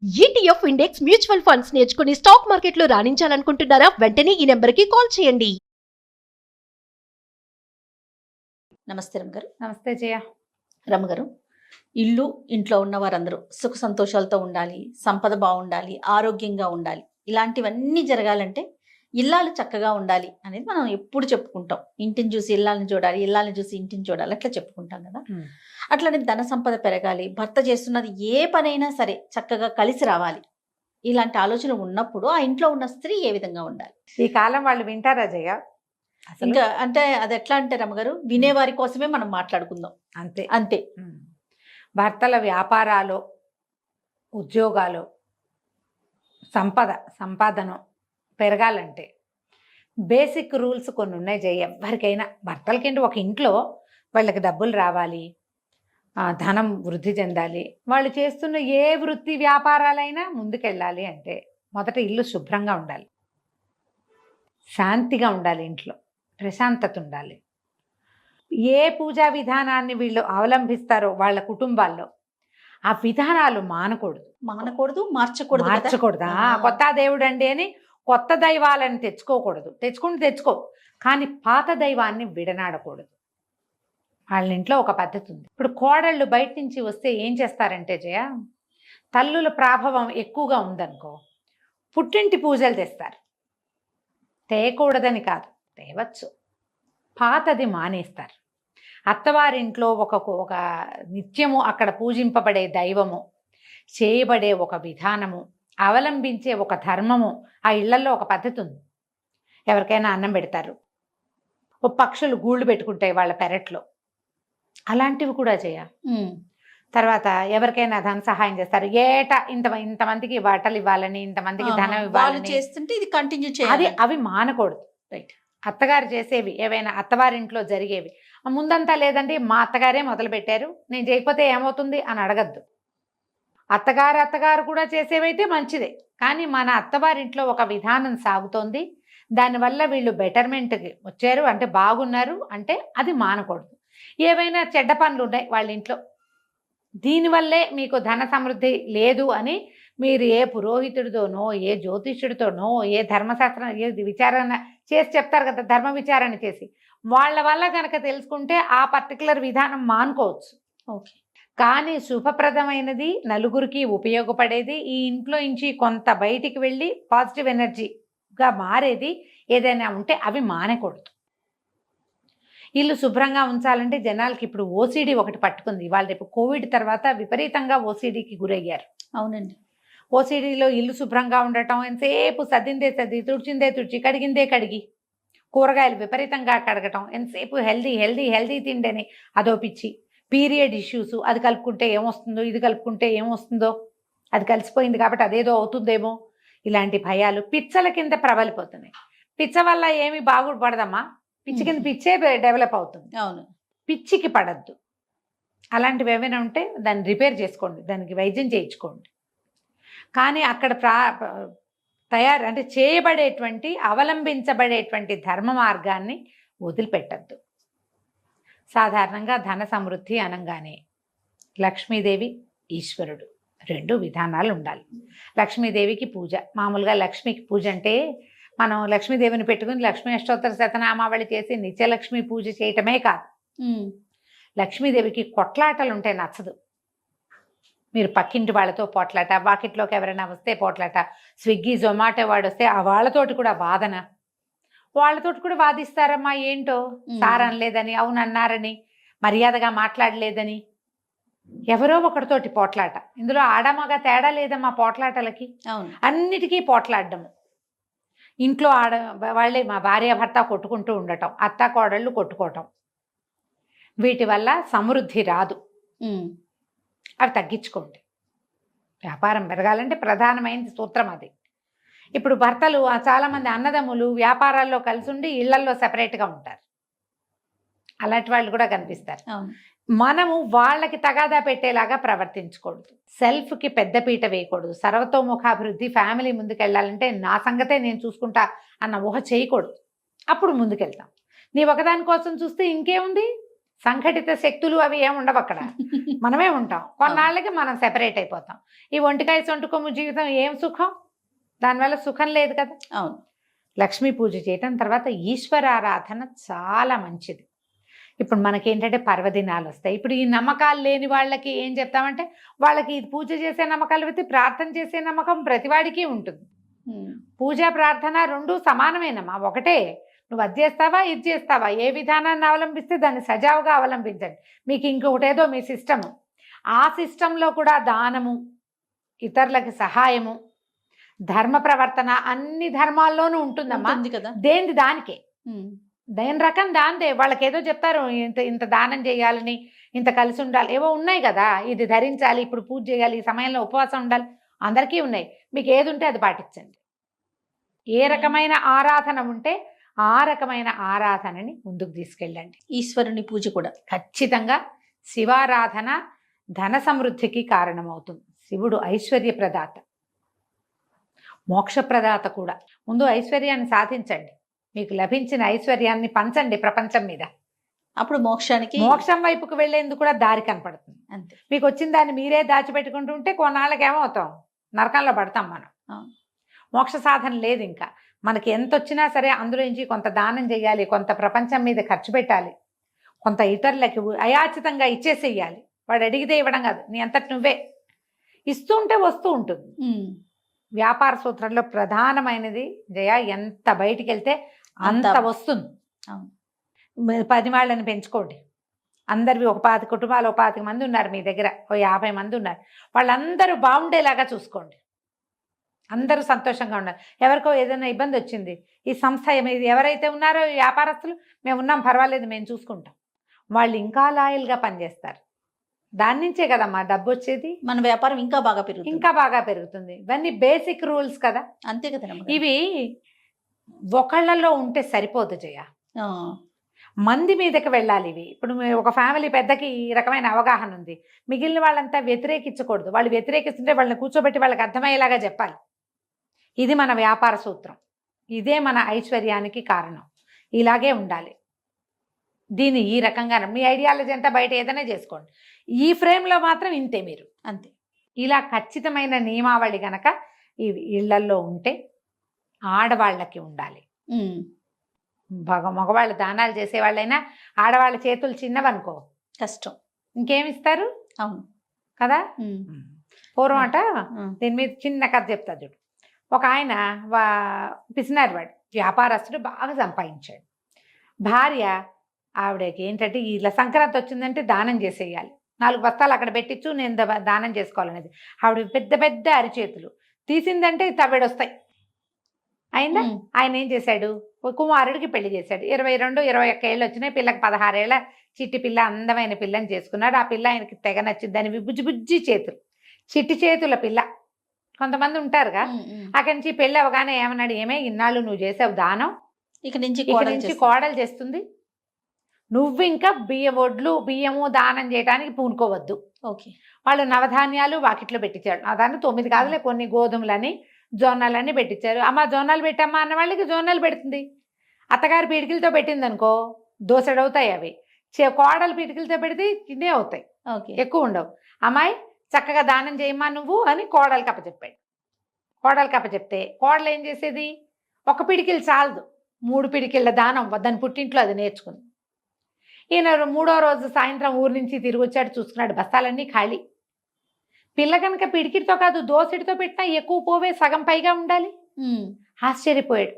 ETF index mutual funds నేర్చుకుని stock మార్కెట్లో రాణించాలనుకుంటున్నారా? వెంటనే ఈ నెంబర్కి కాల్ చేయండి. నమస్తే రమగారు. నమస్తే జయ. రమగారు, ఇల్లు ఇంట్లో ఉన్న వారందరూ సుఖ సంతోషాలతో ఉండాలి, సంపద బాగుండాలి, ఆరోగ్యంగా ఉండాలి. ఇలాంటివన్నీ జరగాలంటే ఇల్లాలు చక్కగా ఉండాలి అనేది మనం ఎప్పుడు చెప్పుకుంటాం. ఇంటిని చూసి ఇల్లాలని చూడాలి, ఇల్లాలని చూసి ఇంటిని చూడాలి, అట్లా చెప్పుకుంటాం కదా. అట్లనే ధన సంపద పెరగాలి, భర్త చేస్తున్నది ఏ పనైనా సరే చక్కగా కలిసి రావాలి. ఇలాంటి ఆలోచన ఉన్నప్పుడు ఆ ఇంట్లో ఉన్న స్త్రీ ఏ విధంగా ఉండాలి? ఈ కాలం వాళ్ళు వింటారా జయ? ఇంకా అంటే అది ఎట్లా అంటే రమగారు, వినేవారి కోసమే మనం మాట్లాడుకుందాం. అంతే అంతే. భర్తల వ్యాపారాలు, ఉద్యోగాలు, సంపాదన పెరగాలంటే బేసిక్ రూల్స్ కొన్ని ఉన్నాయి జయ. ఎవరికైనా భర్తలకేంటి, ఒక ఇంట్లో వాళ్ళకి డబ్బులు రావాలి, ధనం వృద్ధి చెందాలి, వాళ్ళు చేస్తున్న ఏ వృత్తి వ్యాపారాలైనా ముందుకెళ్ళాలి అంటే మొదట ఇల్లు శుభ్రంగా ఉండాలి, శాంతిగా ఉండాలి, ఇంట్లో ప్రశాంతత ఉండాలి. ఏ పూజా విధానాన్ని వీళ్ళు అవలంబిస్తారో వాళ్ళ కుటుంబాల్లో ఆ విధానాలు మానకూడదు, మార్చకూడదు. కొత్త దేవుడు అండి అని కొత్త దైవాలను తెచ్చుకోకూడదు. తెచ్చుకో, కానీ పాత దైవాన్ని విడనాడకూడదు. వాళ్ళ ఇంట్లో ఒక పద్ధతి ఉంది. ఇప్పుడు కోడళ్ళు బయట నుంచి వస్తే ఏం చేస్తారంటే జయ, తల్లుల ప్రభావం ఎక్కువగా ఉందనుకో, పుట్టింటి పూజలు తెస్తారు. తేయకూడదని కాదు, తేవచ్చు, పాతది మానేస్తారు. అత్తవారింట్లో ఒక నిత్యము అక్కడ పూజింపబడే దైవము, చేయబడే ఒక విధానము, అవలంబించే ఒక ధర్మము, ఆ ఇళ్లలో ఒక పద్ధతి ఉంది. ఎవరికైనా అన్నం పెడతారు, ఓ పక్షులు గూళ్ళు పెట్టుకుంటాయి వాళ్ళ పెరట్లో, అలాంటివి కూడా చేయ. తర్వాత ఎవరికైనా ధన సహాయం చేస్తారు, ఏటా ఇంతమందికి బట్టలు ఇవ్వాలని, ఇంతమందికి ధనం ఇవ్వాలని చేస్తుంటే ఇది కంటిన్యూ చేయాలి. అవి మానకూడదు. రైట్. అత్తగారు చేసేవి ఏవైనా, అత్తవారింట్లో జరిగేవి ముందంతా లేదండి మా అత్తగారే మొదలు పెట్టారు, నేను చేయకపోతే ఏమవుతుంది అని అడగద్దు. అత్తగారు కూడా చేసేవైతే మంచిదే, కానీ మన అత్తవారింట్లో ఒక విధానం సాగుతోంది, దానివల్ల వీళ్ళు బెటర్మెంట్కి వచ్చారు అంటే బాగున్నారు అంటే అది మానకూడదు. ఏవైనా చెడ్డ పనులు ఉన్నాయి వాళ్ళ ఇంట్లో, దీనివల్లే మీకు ధన సమృద్ధి లేదు అని మీరు ఏ పురోహితుడితోనో, ఏ జ్యోతిష్యుడితోనో, ఏ ధర్మశాస్త్రం, ఏ విచారణ చేసి చెప్తారు కదా, ధర్మ విచారణ చేసి వాళ్ళ వల్ల కనుక తెలుసుకుంటే ఆ పర్టికులర్ విధానం మానుకోవచ్చు. ఓకే. కానీ శుభప్రదమైనది, నలుగురికి ఉపయోగపడేది, ఈ ఇంట్లో నుంచి కొంత బయటికి వెళ్ళి పాజిటివ్ ఎనర్జీగా మారేది ఏదైనా ఉంటే అవి మానకూడదు. ఇల్లు శుభ్రంగా ఉంచాలంటే జనాలకి ఇప్పుడు ఓసిడి ఒకటి పట్టుకుంది. వాళ్ళు రేపు కోవిడ్ తర్వాత విపరీతంగా ఓసిడికి గురయ్యారు. అవునండి. ఓసిడిలో ఇల్లు శుభ్రంగా ఉండటం, ఎంతసేపు సర్దిందే సర్ది, తుడిచిందే తుడిచి, కడిగిందే కడిగి, కూరగాయలు విపరీతంగా కడగటం, ఎంతసేపు హెల్దీ తిండని అదో పిచ్చి. పీరియడ్ ఇష్యూస్, అది కలుపుకుంటే ఏమొస్తుందో, ఇది కలుపుకుంటే ఏమొస్తుందో, అది కలిసిపోయింది కాబట్టి అదేదో అవుతుందేమో, ఇలాంటి భయాలు పిచ్చల కింద ప్రబలిపోతున్నాయి. పిచ్చ వల్ల ఏమి బాగుపడదమ్మా, పిచ్చి కింద పిచ్చే డెవలప్ అవుతుంది. అవును, పిచ్చికి పడద్దు. అలాంటివి ఏమైనా ఉంటే దాన్ని రిపేర్ చేసుకోండి, దానికి వైద్యం చేయించుకోండి. కానీ అక్కడ అంటే చేయబడేటువంటి, అవలంబించబడేటువంటి ధర్మ మార్గాన్ని వదిలిపెట్టద్దు. సాధారణంగా ధన సమృద్ధి అనగానే లక్ష్మీదేవి, ఈశ్వరుడు రెండు విధానాలు ఉండాలి. లక్ష్మీదేవికి పూజ, మామూలుగా లక్ష్మికి పూజ అంటే మనం లక్ష్మీదేవిని పెట్టుకుని లక్ష్మీ అష్టోత్తర శతనామావళి చేసి నిత్యలక్ష్మి పూజ చేయటమే కాదు. లక్ష్మీదేవికి కొట్లాటలు ఉంటే నచ్చదు. మీరు పక్కింటి వాళ్ళతో పోట్లాట, వాకిట్లోకి ఎవరైనా వస్తే పోట్లాట, స్విగ్గీ జొమాటో వాడు వస్తే ఆ వాళ్ళతోటి కూడా వాదన, వాళ్ళతోటి కూడా వాదిస్తారమ్మా. ఏంటో సార్ అనలేదని, అవునన్నారని, మర్యాదగా మాట్లాడలేదని, ఎవరో ఒకటితోటి పోట్లాట. ఇందులో ఆడమగా తేడా లేదమ్మా పోట్లాటలకి. అన్నిటికీ పోట్లాడము. ఇంట్లో వాళ్ళే మా భార్య భర్త కొట్టుకుంటూ ఉండటం, అత్త కోడళ్ళు కొట్టుకోవటం, వీటి వల్ల సమృద్ధి రాదు. అవి తగ్గించుకోండి. వ్యాపారం పెరగాలంటే ప్రధానమైన సూత్రం అది. ఇప్పుడు భర్తలు చాలామంది అన్నదమ్ములు వ్యాపారాల్లో కలిసి ఉండి ఇళ్లల్లో సెపరేట్గా ఉంటారు. అలాంటి వాళ్ళు కూడా కనిపిస్తారు. మనము వాళ్ళకి తగాదా పెట్టేలాగా ప్రవర్తించకూడదు. సెల్ఫ్కి పెద్దపీట వేయకూడదు. సర్వతోముఖాభివృద్ధి, ఫ్యామిలీ ముందుకెళ్ళాలంటే నా సంగతే నేను చూసుకుంటా అన్న ఊహ చేయకూడదు. అప్పుడు ముందుకెళ్తాం. నీ ఒకదాని కోసం చూస్తే ఇంకేముంది, సంఘటిత శక్తులు అవి ఏమి ఉండవు అక్కడ. మనమే ఉంటాం. కొన్నాళ్ళకి మనం సెపరేట్ అయిపోతాం. ఈ ఒంటికాయ సొంటుకొమ్ము జీవితం ఏం సుఖం? దానివల్ల సుఖం లేదు కదా. అవును. లక్ష్మీ పూజ చేయటం, తర్వాత ఈశ్వరారాధన చాలా మంచిది. ఇప్పుడు మనకేంటంటే పర్వదినాలు వస్తాయి. ఇప్పుడు ఈ నమ్మకాలు లేని వాళ్ళకి ఏం చెప్తామంటే, వాళ్ళకి ఇది పూజ చేసే నమ్మకాలు పెట్టి ప్రార్థన చేసే నమ్మకం ప్రతివాడికి ఉంటుంది. పూజ ప్రార్థన రెండు సమానమేనమ్మా, ఒకటే. నువ్వు అది చేస్తావా ఇది చేస్తావా, ఏ విధానాన్ని అవలంబిస్తే దాన్ని సజావుగా అవలంబించండి. మీకు ఇంకొకటేదో మీ సిస్టము, ఆ సిస్టంలో కూడా దానము, ఇతరులకి సహాయము, ధర్మ ప్రవర్తన అన్ని ధర్మాల్లోనూ ఉంటుందమ్మా. కదా, దేనిది దానికే, దేని రకం దాందే. వాళ్ళకి ఏదో చెప్తారు, ఇంత ఇంత దానం చేయాలని, ఇంత కలిసి ఉండాలి, ఏవో ఉన్నాయి కదా, ఇది ధరించాలి, ఇప్పుడు పూజ చేయాలి, ఈ సమయంలో ఉపవాసం ఉండాలి, అందరికీ ఉన్నాయి. మీకు ఏది ఉంటే అది పాటించండి. ఏ రకమైన ఆరాధన ఉంటే ఆ రకమైన ఆరాధనని ముందుకు తీసుకెళ్ళండి. ఈశ్వరుని పూజ కూడా ఖచ్చితంగా శివారాధన ధన సమృద్ధికి కారణమవుతుంది. శివుడు ఐశ్వర్య ప్రదాత, మోక్ష ప్రదాత కూడా. ముందు ఐశ్వర్యాన్ని సాధించండి, మీకు లభించిన ఐశ్వర్యాన్ని పంచండి ప్రపంచం మీద. అప్పుడు మోక్షం వైపుకు వెళ్లేందుకు కూడా దారి కనపడుతుంది. అంతే. మీకు వచ్చిన దాన్ని మీరే దాచిపెట్టుకుంటూ ఉంటే కొన్నాళ్ళకి ఏమవుతాం, నరకంలో పడతాం మనం. మోక్ష సాధన లేదు. ఇంకా మనకి ఎంత వచ్చినా సరే అందులో నుంచి కొంత దానం చేయాలి, కొంత ప్రపంచం మీద ఖర్చు పెట్టాలి, కొంత ఇతరులకి అయాచితంగా ఇచ్చేసేయాలి. వాడు అడిగితే ఇవ్వడం కాదు, నీ అంతటి నువ్వే ఇస్తూ ఉంటే వస్తూ ఉంటుంది. వ్యాపార సూత్రంలో ప్రధానమైనది జయ, ఎంత బయటికి వెళ్తే అంత వస్తుంది. 10 వాళ్ళని పెంచుకోండి. అందరివి ఒక 10 కుటుంబాలు, 10 మంది ఉన్నారు మీ దగ్గర, 50 మంది ఉన్నారు, వాళ్ళందరూ బాగుండేలాగా చూసుకోండి. అందరూ సంతోషంగా ఉండాలి. ఎవరికో ఏదైనా ఇబ్బంది వచ్చింది, ఈ సంస్థ ఇది ఎవరైతే ఉన్నారో వ్యాపారస్తులు, మేము ఉన్నాం పర్వాలేదు మేము చూసుకుంటాం, వాళ్ళు ఇంకా లాయల్గా పనిచేస్తారు. దాని నుంచే కదమ్మా డబ్బు వచ్చేది. మన వ్యాపారం ఇంకా బాగా పెరుగుతుంది. ఇవన్నీ బేసిక్ రూల్స్ కదా. అంతే కదా. ఇవి ఒకళ్ళలో ఉంటే సరిపోదు జయ, మంది మీదకి వెళ్ళాలి ఇవి. ఇప్పుడు ఒక ఫ్యామిలీ పెద్దకి ఈ రకమైన అవగాహన ఉంది, మిగిలిన వాళ్ళంతా వ్యతిరేకించకూడదు. వాళ్ళు వ్యతిరేకిస్తుంటే వాళ్ళని కూర్చోబెట్టి వాళ్ళకి అర్థమయ్యేలాగా చెప్పాలి. ఇది మన వ్యాపార సూత్రం, ఇదే మన ఐశ్వర్యానికి కారణం. ఇలాగే ఉండాలి. దీన్ని ఈ రకంగా మీ ఐడియాలజీ అంతా బయట ఏదైనా చేసుకోండి, ఈ ఫ్రేమ్లో మాత్రం ఇంతే మీరు, అంతే. ఇలా ఖచ్చితమైన నియమావళి గనక ఈ ఇళ్లల్లో ఉంటే ఆడవాళ్ళకి ఉండాలి. మగవాళ్ళు దానాలు చేసేవాళ్ళైనా ఆడవాళ్ళ చేతులు చిన్నవనుకో కష్టం, ఇంకేమిస్తారు. అవును కదా. పూర్వం అట దీని మీద చిన్న కథ చెప్తా చూడు. ఒక ఆయన పిసినారు, వాడు వ్యాపారస్తుడు, బాగా సంపాదించాడు. భార్య ఆవిడకి ఏంటంటే ఇలా సంక్రాంతి వచ్చిందంటే దానం చేసేయాలి, 4 బస్తాలు అక్కడ పెట్టించు, నేను దానం చేసుకోవాలనేది. ఆవిడ పెద్ద పెద్ద అరిచేతులు, తీసిందంటే తవ్వేడొస్తాయి. అయిందా. ఆయన ఏం చేశాడు, కుమారుడికి పెళ్లి చేశాడు. 22-21 ఏళ్ళు వచ్చినాయి, పిల్లకి 16 ఏళ్ళ చిట్టి పిల్ల, అందమైన పిల్లని చేసుకున్నాడు. ఆ పిల్ల ఆయనకి తెగ నచ్చింది. దాని బుజ్జి చేతులు, చిట్టి చేతుల పిల్ల. కొంతమంది ఉంటారుగా. అక్కడి నుంచి పెళ్ళి అవగానే ఏమన్నాడు, ఏమే ఇన్నాళ్ళు నువ్వు చేసావు దానం, ఇక నుంచి కోడలు చేస్తుంది, నువ్వు ఇంకా బియ్యము దానం చేయడానికి పూనుకోవద్దు. ఓకే. వాళ్ళు నవధాన్యాలు వాకిట్లో పెట్టించాడు. దాన్ని 9 కాదులే, కొన్ని గోధుమలని జొన్నలన్నీ పెట్టించారు. అమ్మ జొన్నలు పెట్టమ్మా అన్న వాళ్ళకి జొన్నలు పెడుతుంది. అత్తగారు పీటికలతో పెట్టింది అనుకో దోసెడవుతాయి అవి. కోడలు పీటికలతో పెడితే కిందే అవుతాయి, ఎక్కువ ఉండవు. అమ్మాయి చక్కగా దానం చేయమ్మా నువ్వు అని కోడలు కప్పచెప్పాడు. కోడలు కప్పచెప్తే కోడలు ఏం చేసేది, 1 పిడికిలు చాలదు, 3 పిడికిళ్ళ దానం దాని పుట్టింట్లో అది నేర్చుకుంది. ఈయన 3వ రోజు సాయంత్రం ఊరు నుంచి తిరిగి వచ్చాడు, చూసుకున్నాడు బస్తాలన్నీ ఖాళీ. పిల్ల కనుక పిడికిడితో కాదు దోసెడితో పెట్టినా ఎక్కువ పోవే, సగం పైగా ఉండాలి. ఆశ్చర్యపోయాడు,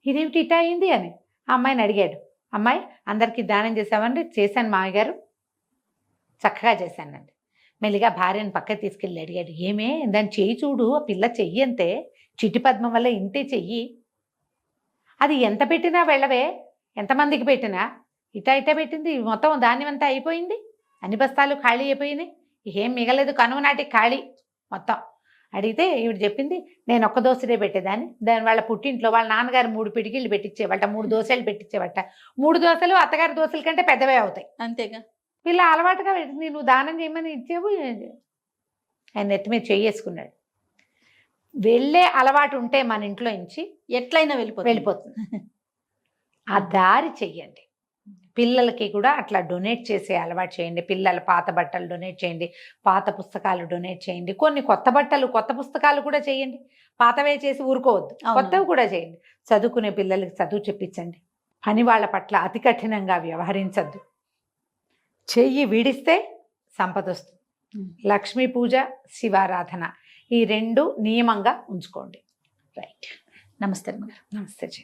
ఇదేమిటి ఇటా అయింది అని ఆ అమ్మాయిని అడిగాడు. అమ్మాయి అందరికీ దానం చేసామండి. చేశాను మామయ్య గారు, చక్కగా చేశానండి. మెల్లిగా భార్యను పక్కకి తీసుకెళ్ళి అడిగాడు, ఏమే దాన్ని చెయ్యి చూడు, ఆ పిల్ల చెయ్యి అంతే, చిట్టి పద్మం వల్ల ఇంతే చెయ్యి, అది ఎంత పెట్టినా వెళ్ళవే, ఎంతమందికి పెట్టినా ఇటా పెట్టింది, మొత్తం ధాన్యం అంతా అయిపోయింది, అన్ని బస్తాలు ఖాళీ అయిపోయినాయి, ఏం మిగలేదు, కనుమ నాటికి ఖాళీ మొత్తం. అడిగితే ఈవిడ చెప్పింది, నేను 1 దోసెడే పెట్టేదాన్ని, దాని వాళ్ళ పుట్టింట్లో వాళ్ళ నాన్నగారు 3 పిడికిళ్ళు పెట్టించేవాట, 3 దోసెలు పెట్టించేవాట. 3 దోసెలు అత్తగారి దోసెల కంటే పెద్దవే అవుతాయి. అంతేగా. పిల్ల అలవాటుగా పెట్టింది, నువ్వు దానం చేయమని ఇచ్చేవు. ఆయన నెత్తి మీద చెయ్యేసుకున్నాడు. వెళ్ళే అలవాటు ఉంటే మన ఇంట్లో నుంచి ఎట్లయినా వెళ్ళిపోతుంది. ఆ దారి చెయ్యండి. పిల్లలకి కూడా అట్లా డొనేట్ చేసే అలవాటు చేయండి. పిల్లల పాత బట్టలు డొనేట్ చేయండి, పాత పుస్తకాలు డొనేట్ చేయండి, కొన్ని కొత్త బట్టలు కొత్త పుస్తకాలు కూడా చేయండి. పాతవే చేసి ఊరుకోవద్దు, అవును. కొత్తవి కూడా చేయండి. చదువుకునే పిల్లలకి చదువు చెప్పించండి. పని వాళ్ళ పట్ల అతి కఠినంగా వ్యవహరించద్దు. చెయ్యి విడిస్తే సంపద వస్తుంది. లక్ష్మీ పూజ, శివారాధన ఈ 2 నియమంగా ఉంచుకోండి. రైట్. నమస్తే అమ్మగారు. నమస్తే జీ.